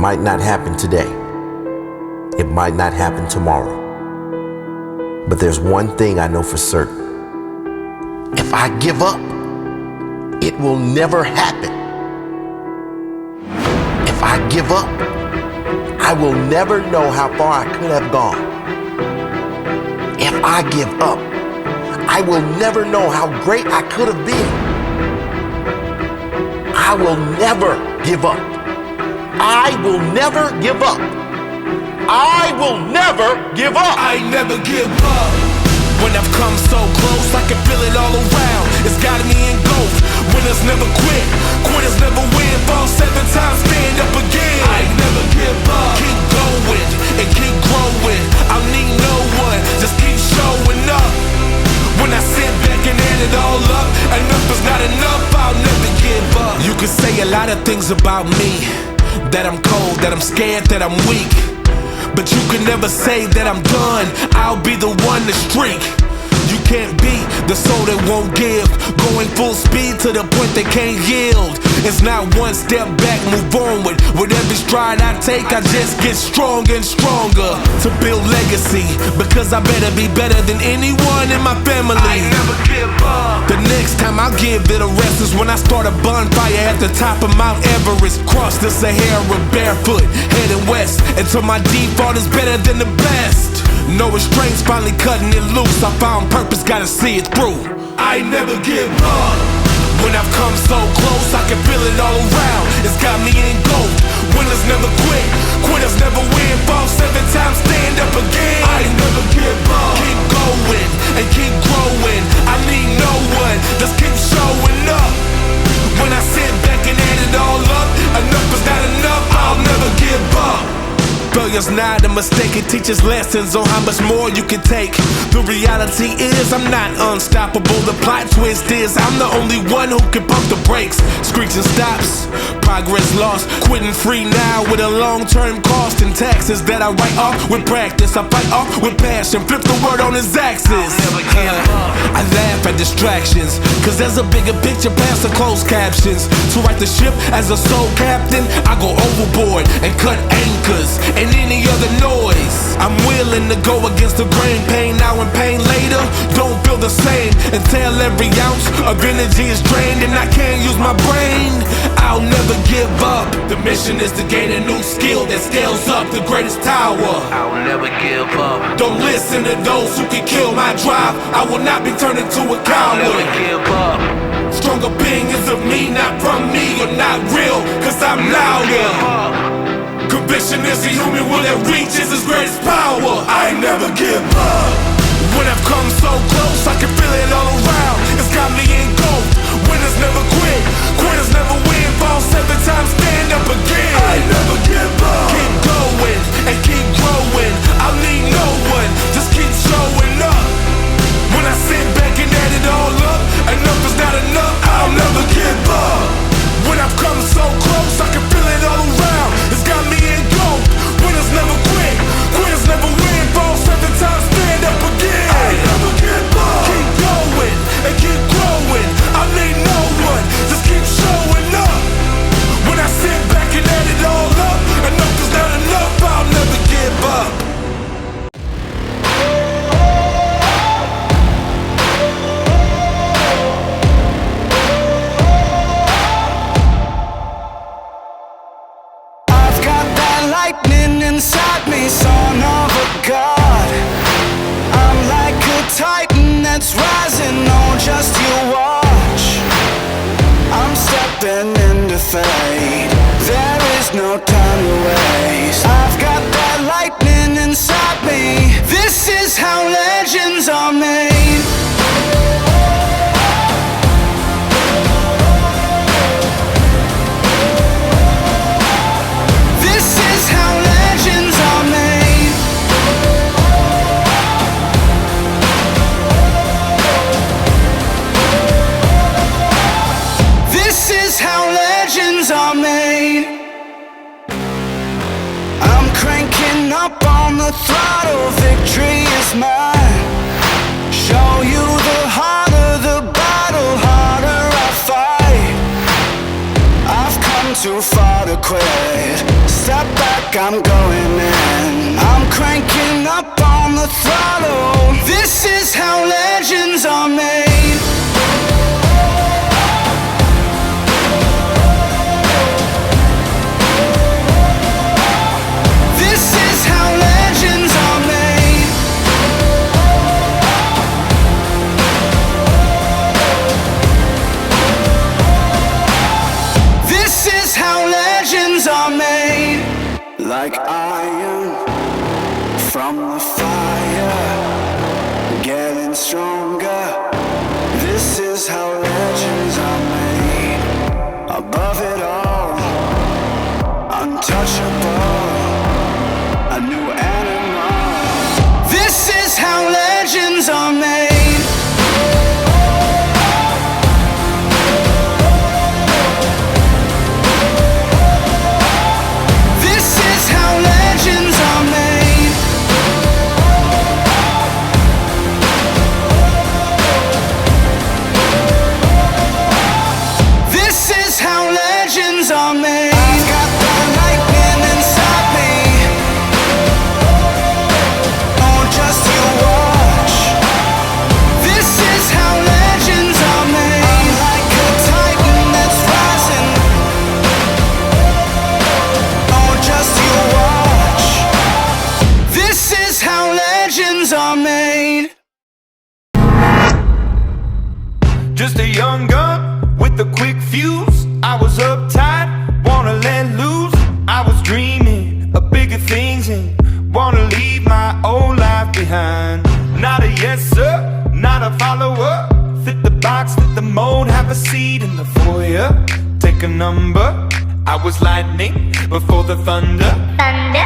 might not happen today. It might not happen tomorrow. But there's one thing I know for certain. If I give up, it will never happen. If I give up, I will never know how far I could have gone. If I give up, I will never know how great I could have been. I will never give up. I will never give up. I will never give up. I never give up. When I've come so close, I can feel it all around. It's got me engulfed. Winners never quit. Quitters never win. Fall 7 times, stand up again. I never give up. Keep going and keep growing. I need no one. Just keep showing up. When I sit back and add it all up, enough is not enough. I'll never give up. You can say a lot of things about me. That I'm cold, that I'm scared, that I'm weak. But you can never say that I'm done. I'll be the one to streak. You can't beat the soul that won't give. Going full speed to the point they can't yield. It's not one step back, move onward. With every stride I take, I just get stronger and stronger. To build legacy, because I better be better than anyone in my family. I never give up. The next time I'll give it a rest is when I start a bonfire at the top of Mount Everest. Cross the Sahara barefoot, heading west, until my default is better than the best. No restraints, finally cutting it loose. I found purpose, gotta see it through. I never give up. When I've come so close, I can feel it all around. It's got me engulfed. Winners never quit. Quitters never win. Fall 7 times, stand up again. I never give up. Keep going and keep growing. I need no one. Just keep showing up. When I sit back and add it all up, enough is not enough. I'll never give up. Failure's not a mistake, it teaches lessons on how much more you can take. The reality is I'm not unstoppable. The plot twist is I'm the only one who can pump the brakes. Screeching stops, progress lost. Quitting free now with a long-term cost and taxes that I write off with practice. I fight off with passion, flip the word on his axis. I laugh at distractions, cause there's a bigger picture past the closed captions. To right the ship as a sole captain, I go overboard and cut anchors and any other noise. I'm willing to go against the grain. Pain now and pain later don't feel the same until every ounce of energy is drained and I can't use my brain. I'll never give up. The mission is to gain a new skill that scales up the greatest tower. I'll never give up. Don't listen to those who can kill my drive. I will not be turned into a I'll coward. never give up. Strong opinions of me, not from me, or not real, cause I'm louder. Conviction is the human will that reaches its greatest power. I never give up. When I've come so close, I can feel it all around. It's got me engulfed. Winners never quit. Quitters never win. Fall 7 times, stand up again. I never give up. Keep going and keep growing. I'll need no one. Just keep showing up. When I sit back and add it all up, enough is not enough. I'll never give up. When I've come so close, I can feel it all around. It's got me engulfed. Winners never quit. Quitters never win. Fall 7 times, stand up again. I never give up. Keep going and keep growing. I need no one. Just keep showing up. When I sit back and add it all up, enough is not enough. I'll never give up. Inside me, son of a god. I'm like a titan that's rising on just you watch. I'm stepping into fate. There is no time to waste. I've got that lightning inside me. This is how legends are made. Up on the throttle, victory is mine. Show you the harder the battle, harder I fight. I've come too far to quit. Step back. the throttle. This is how legends are made. This is how legends are made. This is how legends are made. Like iron from the fire, getting stronger. This is how legends are made. Above it all, untouchable, a new animal. This is how legends are made. This is how legends are made. This is how legends are made. I've got the lightning inside me. Oh, just you watch. This is how legends are made. I'm like a titan that's rising. Oh, just you watch. This is how legends are made. Just a young gun with a quick fuse. I was uptight, wanna let loose. I was dreaming of bigger things and wanna leave my old life behind. Not a yes sir, not a follower. Fit the box, fit the mold, have a seat in the foyer. Take a number. I was lightning before the thunder. Thunder.